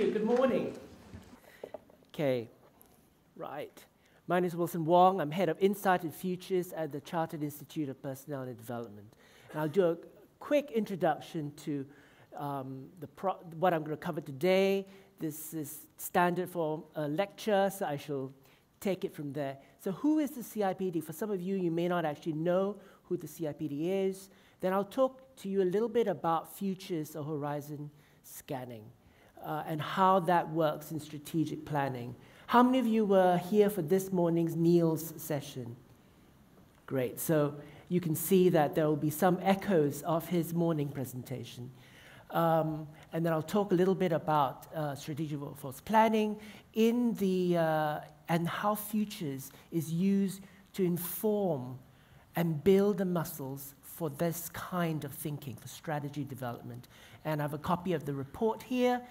you. Good morning. Okay, right. My name is Wilson Wong. I'm head of Insight and Futures at the Chartered Institute of Personality Development. And I'll do a quick introduction to what I'm going to cover today. This is standard for a lecture, so I shall take it from there. So who is the CIPD? For some of you, you may not actually know who the CIPD is. Then I'll talk to you a little bit about futures or horizon scanning and how that works in strategic planning. How many of you were here for this morning's Neil's session? Great. So you can see that there will be some echoes of his morning presentation. And then I'll talk a little bit about strategic workforce planning and how futures is used to inform and build the muscles for this kind of thinking, for strategy development. And I have a copy of the report here,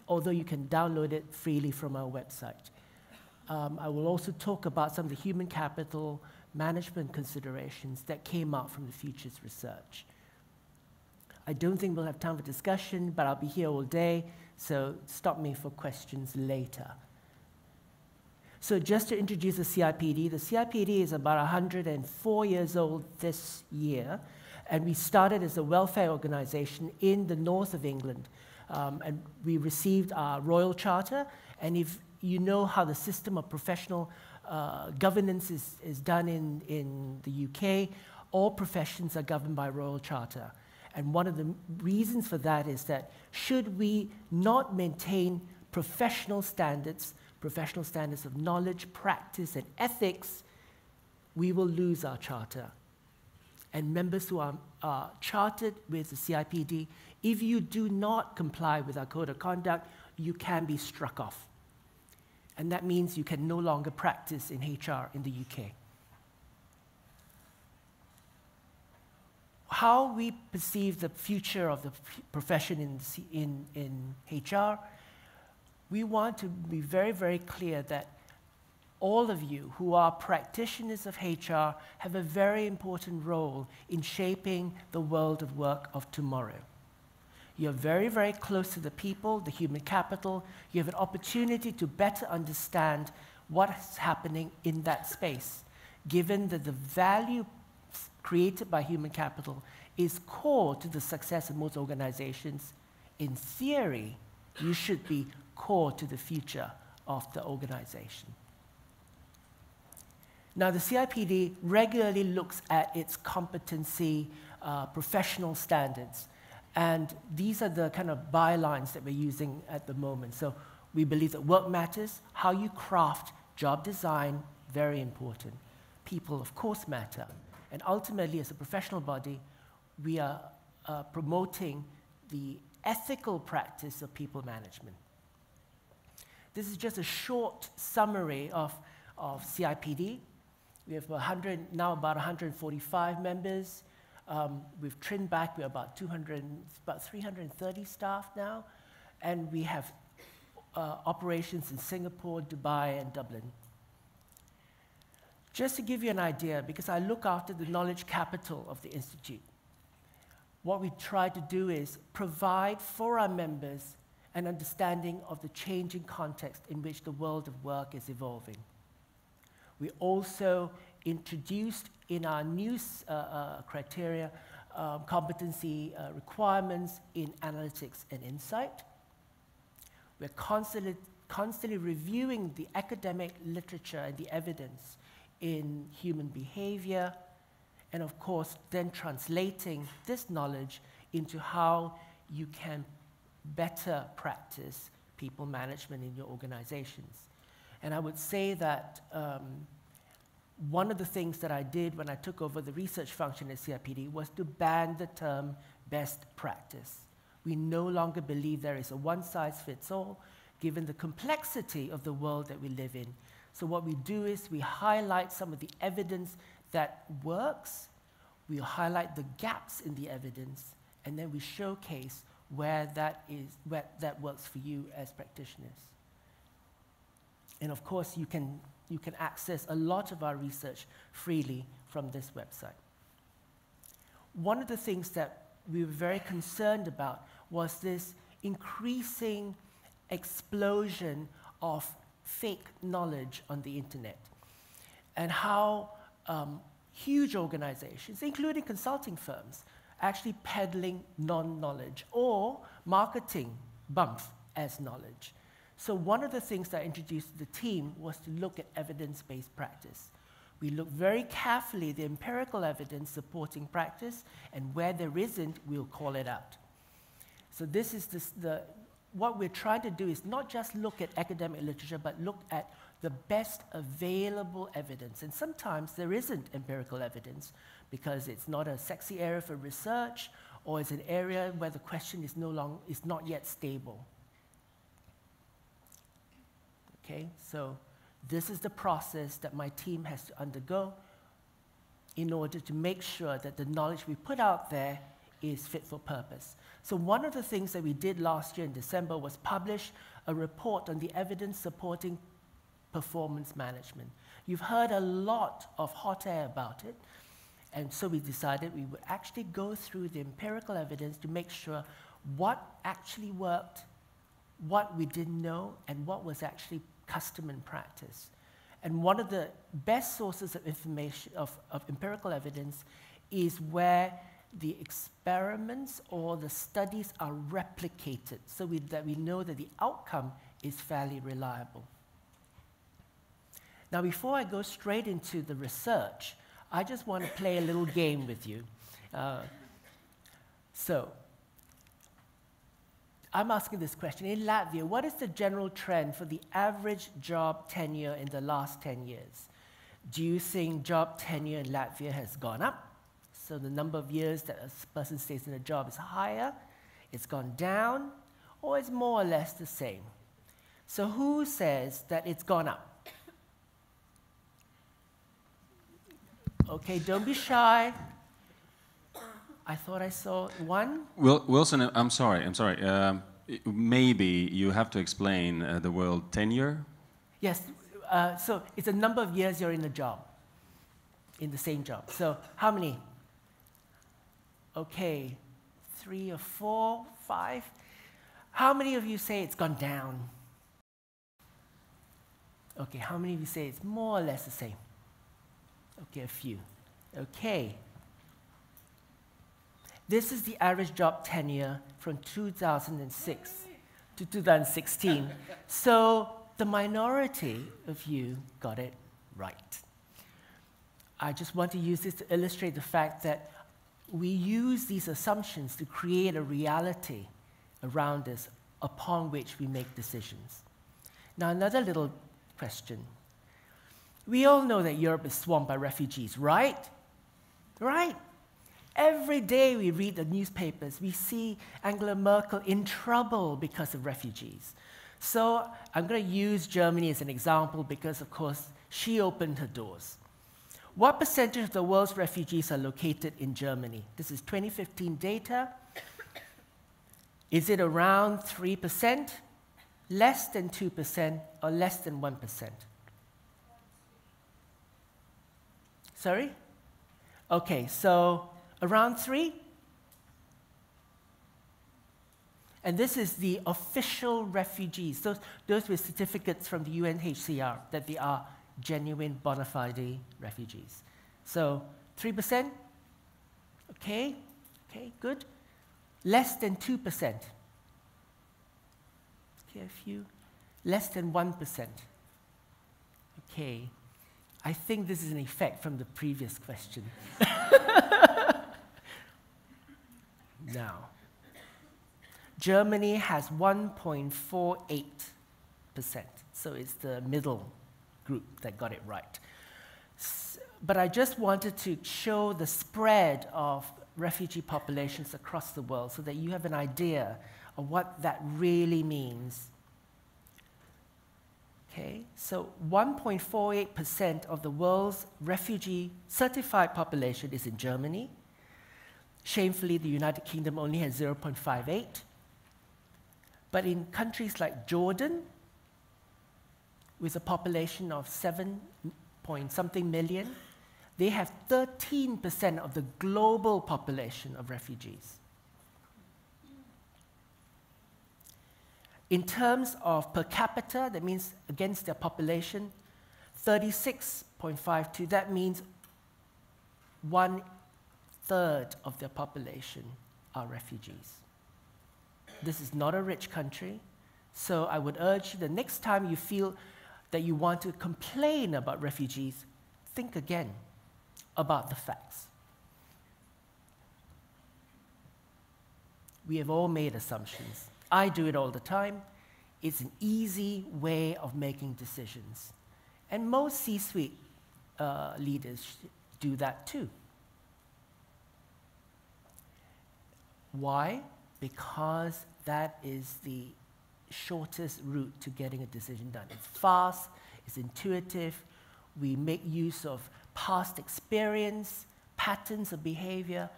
although you can download it freely from our website. I will also talk about some of the human capital management considerations that came out from the futures research. I don't think we'll have time for discussion, but I'll be here all day, so stop me for questions later. So just to introduce the CIPD is about 104 years old this year, and we started as a welfare organization in the north of England. And we received our royal charter, and if you know how the system of professional governance is done in the UK, all professions are governed by royal charter. And one of the reasons for that is that should we not maintain professional standards of knowledge, practice, and ethics, we will lose our charter. And members who are chartered with the CIPD, if you do not comply with our code of conduct, you can be struck off. And that means you can no longer practice in HR in the UK. How we perceive the future of the profession in HR, we want to be very, very clear that all of you who are practitioners of HR have a very important role in shaping the world of work of tomorrow. You're very, very close to the people, the human capital. You have an opportunity to better understand what's happening in that space, given that the value created by human capital is core to the success of most organizations. In theory, you should be core to the future of the organization. Now, the CIPD regularly looks at its competency professional standards. And these are the kind of bylines that we're using at the moment. So we believe that work matters, how you craft job design, very important. People, of course, matter. And ultimately, as a professional body, we are promoting the ethical practice of people management. This is just a short summary of CIPD. We have now about 145 members. We've trimmed back. We're about 330 staff now. And we have operations in Singapore, Dubai, and Dublin. Just to give you an idea, because I look after the knowledge capital of the Institute, what we try to do is provide for our members an understanding of the changing context in which the world of work is evolving. We also introduced in our new criteria competency requirements in analytics and insight. We're constantly reviewing the academic literature and the evidence in human behavior, and of course, then translating this knowledge into how you can better practice people management in your organizations. And I would say that one of the things that I did when I took over the research function at CIPD was to ban the term best practice. We no longer believe there is a one-size-fits-all, given the complexity of the world that we live in. So what we do is we highlight some of the evidence that works, we highlight the gaps in the evidence, and then we showcase where that works for you as practitioners. And of course, you can access a lot of our research freely from this website. One of the things that we were very concerned about was this increasing explosion of fake knowledge on the internet, and how huge organizations, including consulting firms, actually peddling non-knowledge or marketing bumps as knowledge. So one of the things that I introduced to the team was to look at evidence-based practice. We look very carefully at the empirical evidence supporting practice, and where there isn't, we'll call it out. So this is what we're trying to do is not just look at academic literature, but look at the best available evidence. And sometimes there isn't empirical evidence because it's not a sexy area for research, or it's an area where the question is not yet stable. Okay, so this is the process that my team has to undergo in order to make sure that the knowledge we put out there is fit for purpose. So one of the things that we did last year in December was publish a report on the evidence supporting performance management. You've heard a lot of hot air about it, and so we decided we would actually go through the empirical evidence to make sure what actually worked, what we didn't know, and what was actually custom and practice. And one of the best sources of information, of empirical evidence, is where the experiments or the studies are replicated, so that we know that the outcome is fairly reliable. Now, before I go straight into the research, I just want to play a little game with you. So, I'm asking this question. In Latvia, what is the general trend for the average job tenure in the last 10 years? Do you think job tenure in Latvia has gone up? So the number of years that a person stays in a job is higher, it's gone down, or it's more or less the same? So who says that it's gone up? Okay, don't be shy. I thought I saw one. Wilson, I'm sorry. Maybe you have to explain the word tenure. Yes, so it's a number of years you're in a job, in the same job. So how many? Okay, 3 or 4, 5. How many of you say it's gone down? Okay, how many of you say it's more or less the same? Okay, a few. Okay. This is the average job tenure from 2006 to 2016. So the minority of you got it right. I just want to use this to illustrate the fact that we use these assumptions to create a reality around us upon which we make decisions. Now, another little question. We all know that Europe is swamped by refugees, right? Right? Every day we read the newspapers, we see Angela Merkel in trouble because of refugees. So I'm going to use Germany as an example because, of course, she opened her doors. What percentage of the world's refugees are located in Germany? This is 2015 data. Is it around 3%, less than 2%, or less than 1%? Sorry? Okay, so around 3? And this is the official refugees, those with certificates from the UNHCR that they are genuine bona fide refugees. So 3%? Okay, good. Less than 2%. Okay, a few. Less than 1%. Okay. I think this is an effect from the previous question. Now, Germany has 1.48%, so it's the middle group that got it right. But I just wanted to show the spread of refugee populations across the world so that you have an idea of what that really means. Okay, so 1.48% of the world's refugee certified population is in Germany. Shamefully, the United Kingdom only has 0.58. But in countries like Jordan, with a population of 7-point-something million, they have 13% of the global population of refugees. In terms of per capita, that means against their population, 36.52, that means 1/3 of their population are refugees. This is not a rich country, so I would urge you the next time you feel that you want to complain about refugees, think again about the facts. We have all made assumptions. I do it all the time. It's an easy way of making decisions. And most C-suite leaders do that too. Why? Because that is the shortest route to getting a decision done. It's fast, it's intuitive, we make use of past experience, patterns of behavior.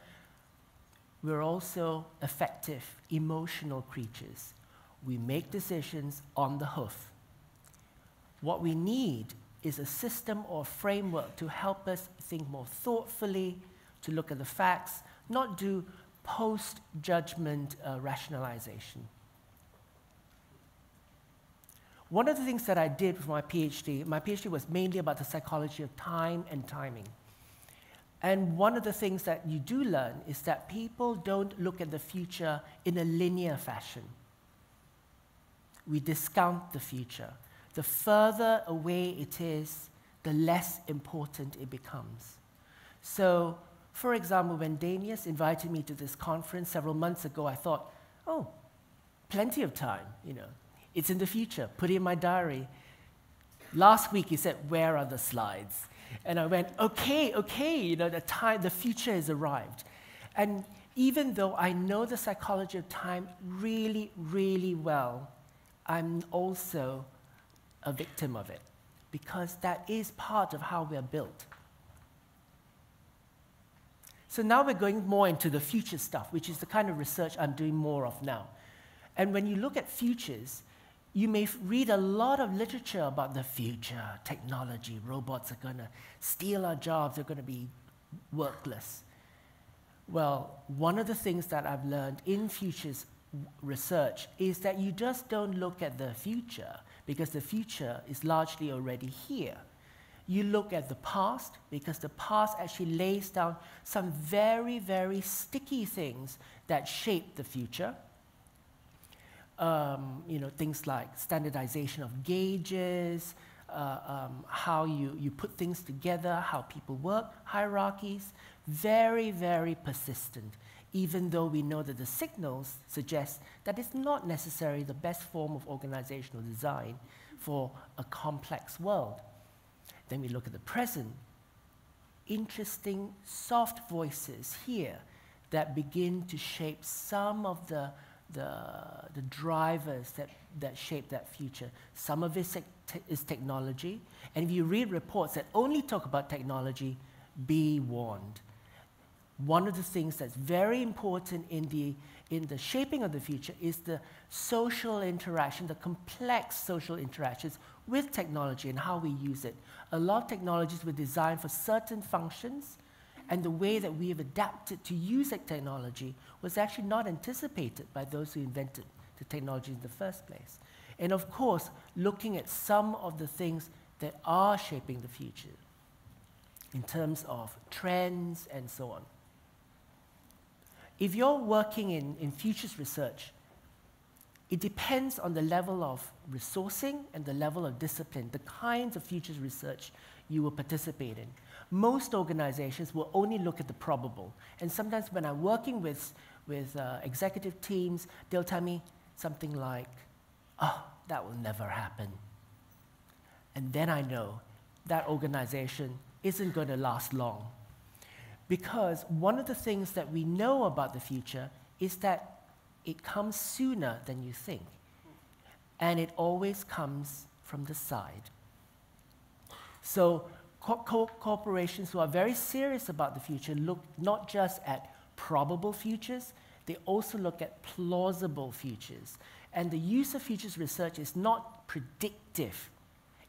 We're also effective, emotional creatures. We make decisions on the hoof. What we need is a system or framework to help us think more thoughtfully, to look at the facts, not do post-judgment rationalization. One of the things that I did for my PhD was mainly about the psychology of time and timing. And one of the things that you do learn is that people don't look at the future in a linear fashion. We discount the future. The further away it is, the less important it becomes. So, for example, when Danius invited me to this conference several months ago, I thought, oh, plenty of time, you know. It's in the future, put it in my diary. Last week he said, where are the slides? And I went, okay, you know, the future has arrived. And even though I know the psychology of time really, really well, I'm also a victim of it, because that is part of how we are built. So now we're going more into the future stuff, which is the kind of research I'm doing more of now. And when you look at futures, you may read a lot of literature about the future, technology, robots are going to steal our jobs, they're going to be workless. Well, one of the things that I've learned in futures research is that you just don't look at the future, because the future is largely already here. You look at the past, because the past actually lays down some very, very sticky things that shape the future. You know, things like standardization of gauges, how you put things together, how people work, hierarchies, very, very persistent, even though we know that the signals suggest that it's not necessarily the best form of organizational design for a complex world. Then we look at the present. Interesting, soft voices here that begin to shape some of the drivers that shape that future. Some of it is technology, and if you read reports that only talk about technology, be warned. One of the things that's very important in the shaping of the future is the social interaction, the complex social interactions with technology and how we use it. A lot of technologies were designed for certain functions, and the way that we have adapted to use that technology was actually not anticipated by those who invented the technology in the first place. And of course, looking at some of the things that are shaping the future in terms of trends and so on. If you're working in futures research, it depends on the level of resourcing and the level of discipline, the kinds of futures research you will participate in. Most organizations will only look at the probable. And sometimes when I'm working with executive teams, they'll tell me something like, oh, that will never happen. And then I know that organization isn't going to last long. Because one of the things that we know about the future is that it comes sooner than you think. And it always comes from the side. So corporations who are very serious about the future look not just at probable futures, they also look at plausible futures. And the use of futures research is not predictive.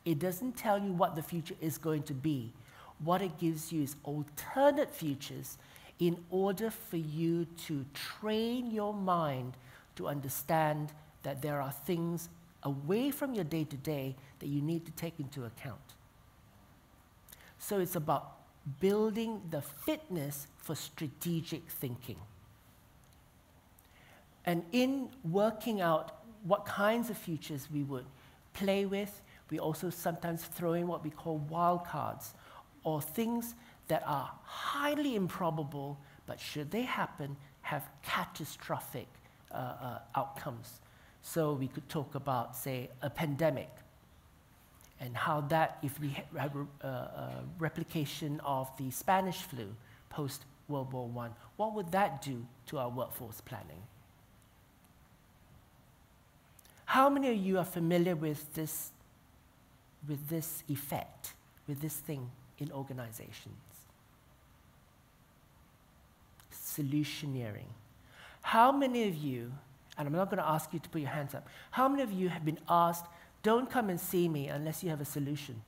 It doesn't tell you what the future is going to be. What it gives you is alternate futures in order for you to train your mind to understand that there are things away from your day-to-day that you need to take into account. So it's about building the fitness for strategic thinking. And in working out what kinds of futures we would play with, we also sometimes throw in what we call wildcards, or things that are highly improbable, but should they happen, have catastrophic outcomes. So we could talk about, say, a pandemic, and how that, if we have a replication of the Spanish flu post-World War I, what would that do to our workforce planning? How many of you are familiar with this effect, with this thing in organizations? Solutioneering. How many of you, and I'm not going to ask you to put your hands up, how many of you have been asked, don't come and see me unless you have a solution?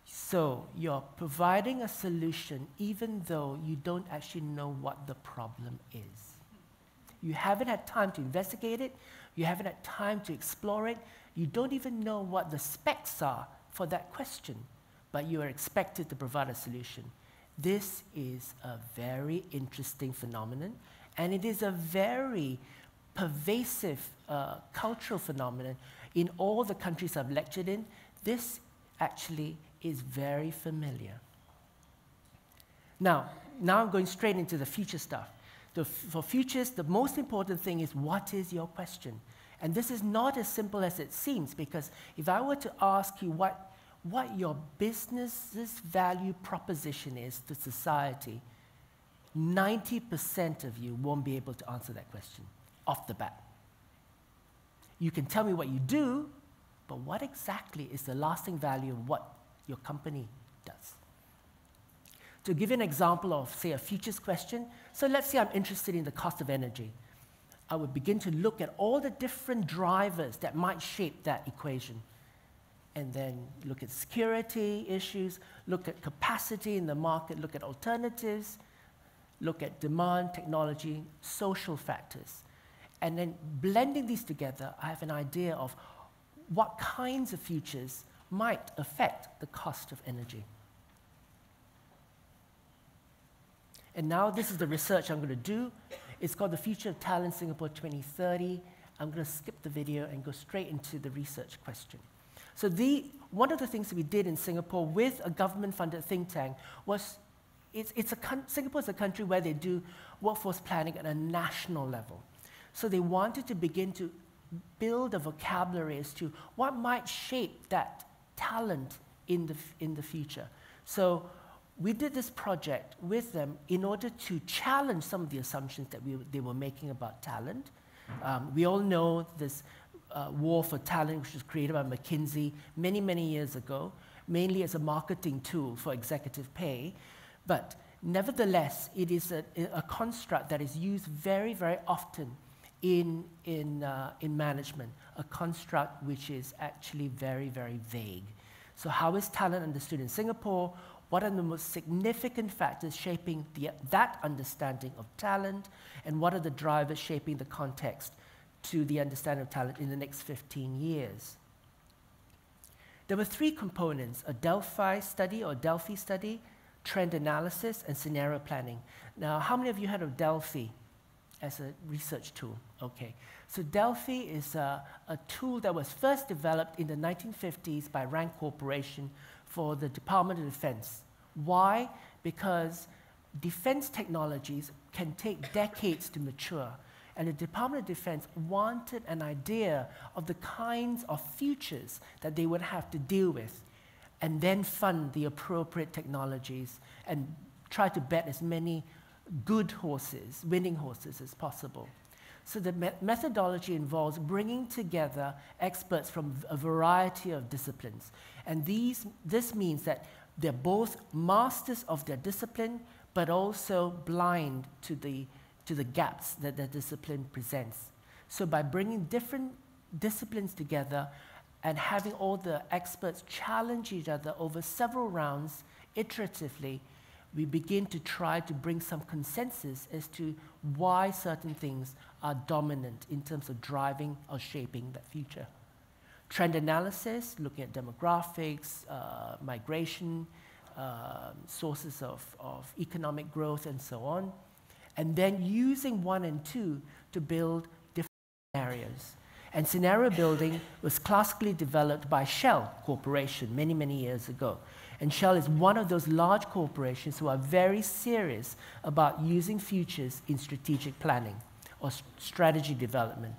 So you're providing a solution even though you don't actually know what the problem is. You haven't had time to investigate it, you haven't had time to explore it, you don't even know what the specs are for that question, but you are expected to provide a solution. This is a very interesting phenomenon, and it is a very pervasive cultural phenomenon in all the countries I've lectured in. This actually is very familiar. Now I'm going straight into the future stuff. For futures, the most important thing is, what is your question? And this is not as simple as it seems, because if I were to ask you what your business's value proposition is to society, 90% of you won't be able to answer that question off the bat. You can tell me what you do, but what exactly is the lasting value of what your company does? To give you an example of, say, a futures question, so let's say I'm interested in the cost of energy. I would begin to look at all the different drivers that might shape that equation, and then look at security issues, look at capacity in the market, look at alternatives, look at demand, technology, social factors. And then blending these together, I have an idea of what kinds of futures might affect the cost of energy. And now this is the research I'm going to do. It's called The Future of Talent Singapore 2030. I'm going to skip the video and go straight into the research question. So one of the things that we did in Singapore with a government-funded think tank was, Singapore is a country where they do workforce planning at a national level. So they wanted to begin to build a vocabulary as to what might shape that talent in the future. So we did this project with them in order to challenge some of the assumptions that they were making about talent. We all know this war for talent, which was created by McKinsey many, many years ago, mainly as a marketing tool for executive pay. But nevertheless, it is a construct that is used very, very often in management, a construct which is actually very, very vague. So how is talent understood in Singapore? What are the most significant factors shaping that understanding of talent? And what are the drivers shaping the context to the understanding of talent in the next 15 years? There were three components: a Delphi study, trend analysis, and scenario planning. Now, how many of you heard of Delphi as a research tool? Okay. So Delphi is a tool that was first developed in the 1950s by Rand Corporation for the Department of Defense. Why? Because defense technologies can take decades to mature, and the Department of Defense wanted an idea of the kinds of futures that they would have to deal with, and then fund the appropriate technologies and try to bet as many good horses, winning horses, as possible. So the methodology involves bringing together experts from a variety of disciplines. And this means that they're both masters of their discipline, but also blind to the gaps that their discipline presents. So by bringing different disciplines together and having all the experts challenge each other over several rounds iteratively, we begin to try to bring some consensus as to why certain things are dominant in terms of driving or shaping that future. Trend analysis, looking at demographics, migration, sources of economic growth, and so on. And then using 1 and 2 to build different scenarios. And scenario building was classically developed by Shell Corporation many, many years ago. And Shell is one of those large corporations who are very serious about using futures in strategic planning or strategy development.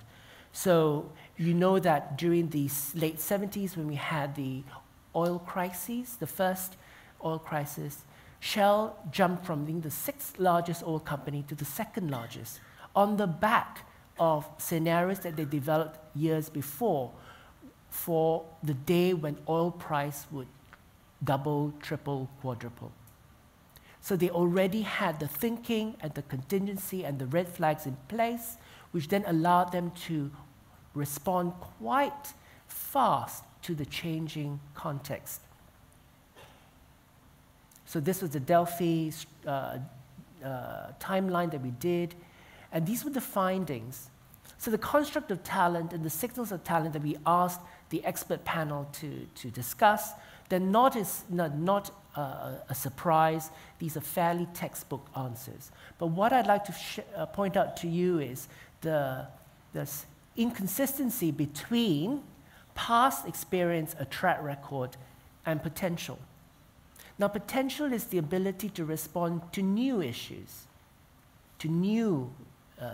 So you know that during the late 70s, when we had the oil crises, the first oil crisis, Shell jumped from being the 6th largest oil company to the 2nd largest on the back of scenarios that they developed years before for the day when oil price would double, triple, quadruple. So they already had the thinking and the contingency and the red flags in place, which then allowed them to respond quite fast to the changing context. So this was the Delphi timeline that we did, and these were the findings. So the construct of talent and the signals of talent that we asked the expert panel to discuss, they're not a surprise. These are fairly textbook answers. But what I'd like to point out to you is the inconsistency between past experience, a track record, and potential. Now, potential is the ability to respond to new issues, to new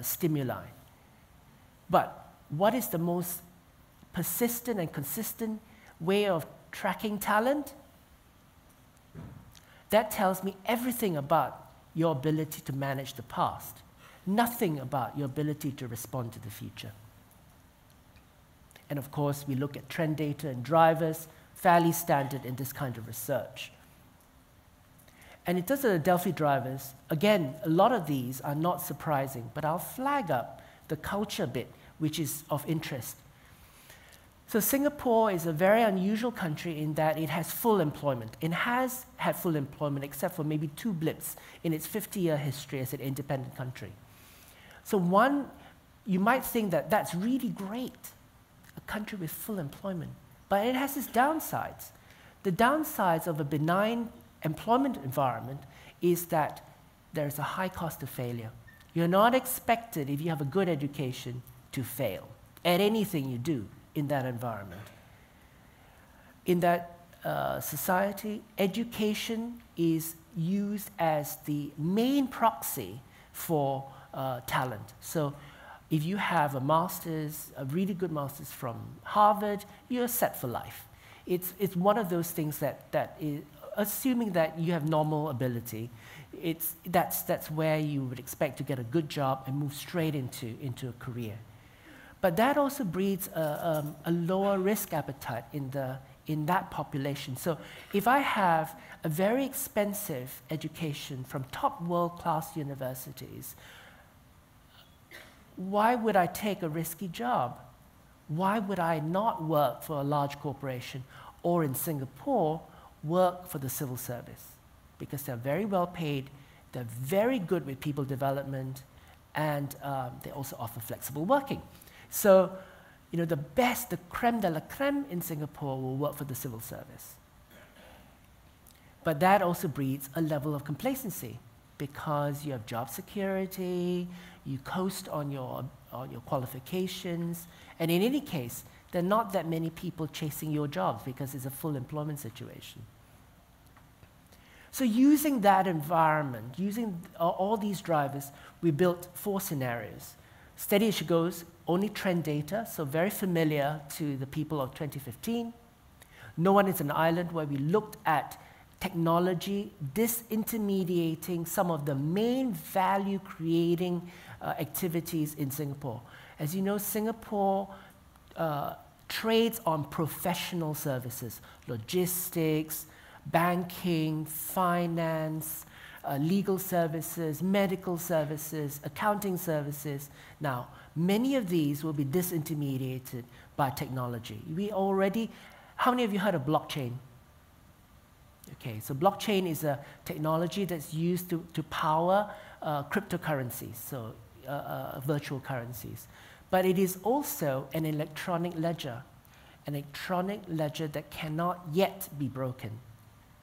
stimuli. But what is the most persistent and consistent way of tracking talent? That tells me everything about your ability to manage the past, nothing about your ability to respond to the future. And of course, we look at trend data and drivers, fairly standard in this kind of research. And in terms of the Delphi drivers, again, a lot of these are not surprising, but I'll flag up the culture bit, which is of interest. So Singapore is a very unusual country in that it has full employment. It has had full employment except for maybe 2 blips in its 50-year history as an independent country. So one, you might think that that's really great, a country with full employment, but it has its downsides. The downsides of a benign employment environment is that there's a high cost of failure. You're not expected, if you have a good education, to fail at anything you do in that environment. In that society, education is used as the main proxy for talent. So if you have a master's, a really good master's from Harvard, you're set for life. It's one of those things that is, assuming that you have normal ability, that's where you would expect to get a good job and move straight into a career. But that also breeds a lower risk appetite in that population. So if I have a very expensive education from top world-class universities, why would I take a risky job? Why would I not work for a large corporation or in Singapore, work for the civil service? Because they're very well paid, they're very good with people development, and they also offer flexible working. So, you know, the best, the creme de la creme in Singapore will work for the civil service. But that also breeds a level of complacency because you have job security, you coast on your qualifications, and in any case, there are not that many people chasing your jobs because it's a full employment situation. So using that environment, using all these drivers, we built 4 scenarios. Steady as she goes, only trend data, so very familiar to the people of 2015. No One is an Island, where we looked at technology disintermediating some of the main value-creating activities in Singapore. As you know, Singapore trades on professional services, logistics, banking, finance, legal services, medical services, accounting services. Now, many of these will be disintermediated by technology. We already, how many of you heard of blockchain? Okay, so blockchain is a technology that's used to power cryptocurrencies, so virtual currencies. But it is also an electronic ledger that cannot yet be broken.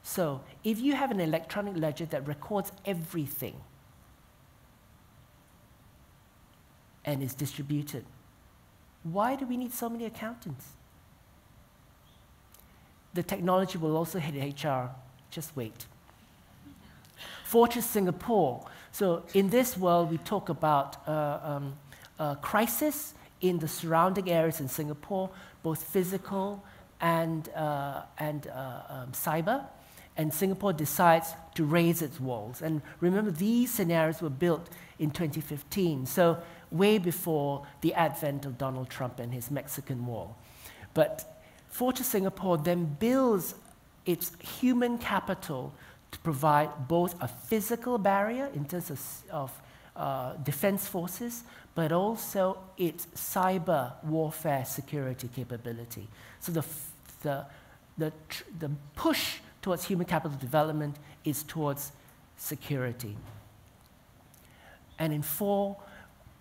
So if you have an electronic ledger that records everything and is distributed, why do we need so many accountants? The technology will also hit HR. Just wait. Fortress Singapore. So in this world, we talk about crisis in the surrounding areas in Singapore, both physical and cyber. And Singapore decides to raise its walls. And remember, these scenarios were built in 2015, so way before the advent of Donald Trump and his Mexican wall. But Fortress Singapore then builds its human capital to provide both a physical barrier in terms of defense forces, but also its cyber warfare security capability. So the push towards human capital development is towards security. And in 4,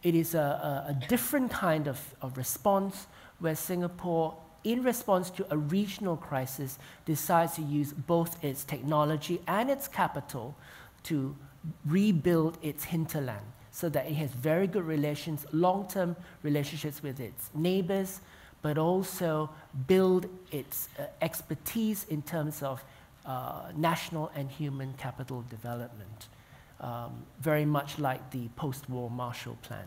it is a different kind of response where Singapore, in response to a regional crisis, decides to use both its technology and its capital to rebuild its hinterland so that it has very good relations, long-term relationships with its neighbors, but also build its expertise in terms of national and human capital development, very much like the post-war Marshall Plan.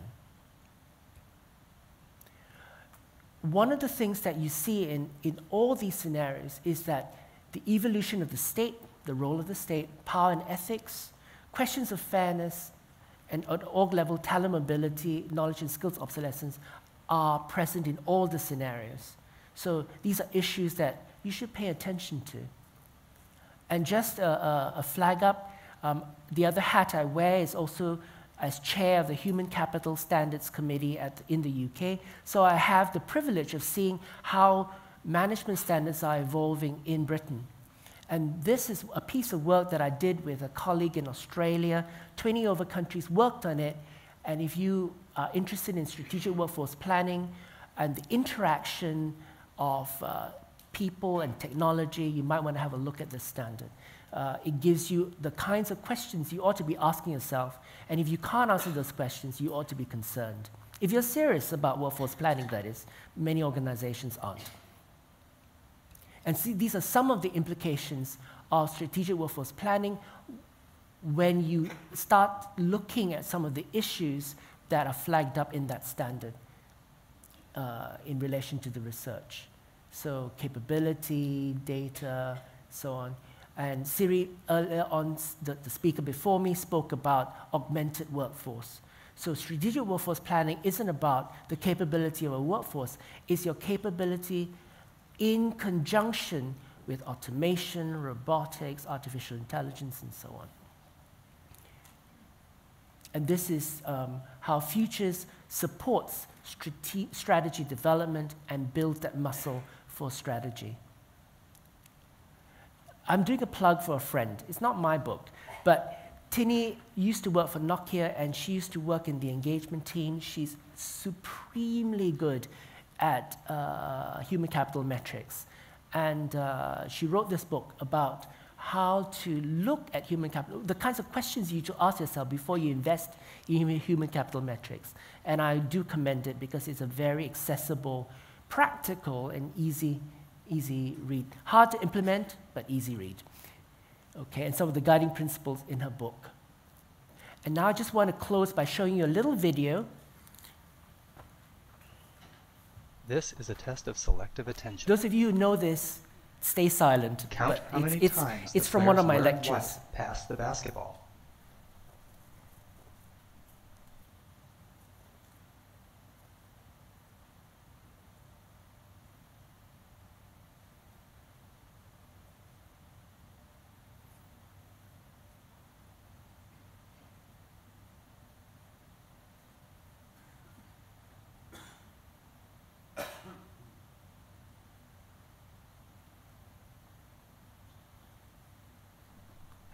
One of the things that you see in all these scenarios is that the evolution of the state, the role of the state, power and ethics, questions of fairness, and at org level, talent mobility, knowledge and skills obsolescence are present in all the scenarios. So these are issues that you should pay attention to. And just a flag up, the other hat I wear is also as chair of the Human Capital Standards Committee in the UK. So I have the privilege of seeing how management standards are evolving in Britain. And this is a piece of work that I did with a colleague in Australia. 20 over countries worked on it. And if you are interested in strategic workforce planning and the interaction of people and technology, you might want to have a look at this standard. It gives you the kinds of questions you ought to be asking yourself. And if you can't answer those questions, you ought to be concerned. If you're serious about workforce planning, that is, many organizations aren't. And see, these are some of the implications of strategic workforce planning when you start looking at some of the issues that are flagged up in that standard in relation to the research. So capability, data, so on. And Siri, earlier on, the speaker before me spoke about augmented workforce. So strategic workforce planning isn't about the capability of a workforce, it's your capability in conjunction with automation, robotics, artificial intelligence, and so on. And this is how Futures supports strategy development and builds that muscle for strategy. I'm doing a plug for a friend. It's not my book, but Tinny used to work for Nokia, and she used to work in the engagement team. She's supremely good at human capital metrics. And she wrote this book about how to look at human capital, the kinds of questions you need to ask yourself before you invest in human capital metrics. And I do commend it because it's a very accessible, practical, and easy read. Hard to implement, but easy read. Okay, and some of the guiding principles in her book. And now I just want to close by showing you a little video. This is a test of selective attention. Those of you who know this, stay silent. Count how many times it's the from one of my players learn lectures. what, pass the basketball.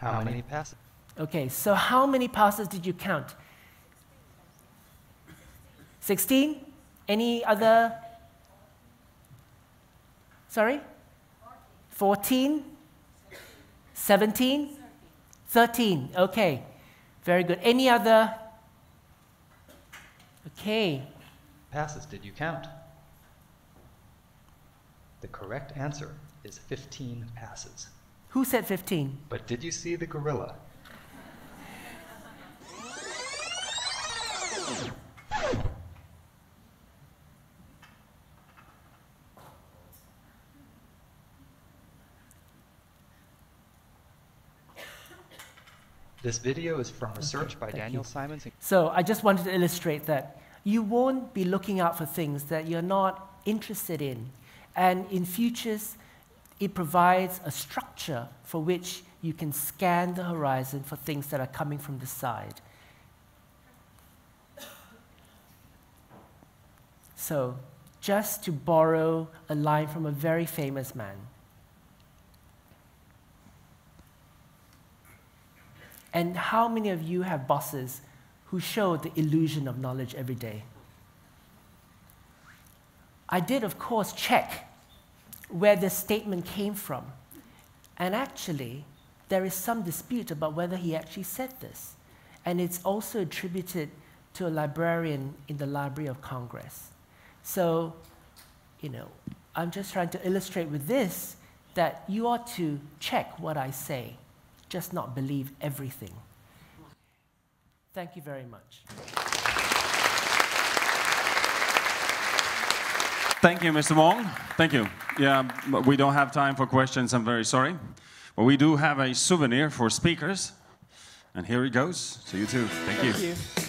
How many passes? Okay, so how many passes did you count? 16? Any other? Sorry? 14? 17? 13. Okay, very good. Any other? Okay. Passes did you count? The correct answer is 15 passes. Who said 15? But did you see the gorilla? This video is from research by Daniel Simons. So I just wanted to illustrate that you won't be looking out for things that you're not interested in. And in futures, it provides a structure for which you can scan the horizon for things that are coming from the side. So just to borrow a line from a very famous man, and how many of you have bosses who show the illusion of knowledge every day? I did, of course, check where this statement came from. And actually, there is some dispute about whether he actually said this. And it's also attributed to a librarian in the Library of Congress. So, you know, I'm just trying to illustrate with this that you ought to check what I say, just not believe everything. Thank you very much. Thank you, Mr. Wong. Thank you. Yeah, we don't have time for questions, I'm very sorry. But we do have a souvenir for speakers. And here it goes to you too. Thank you. Thank you.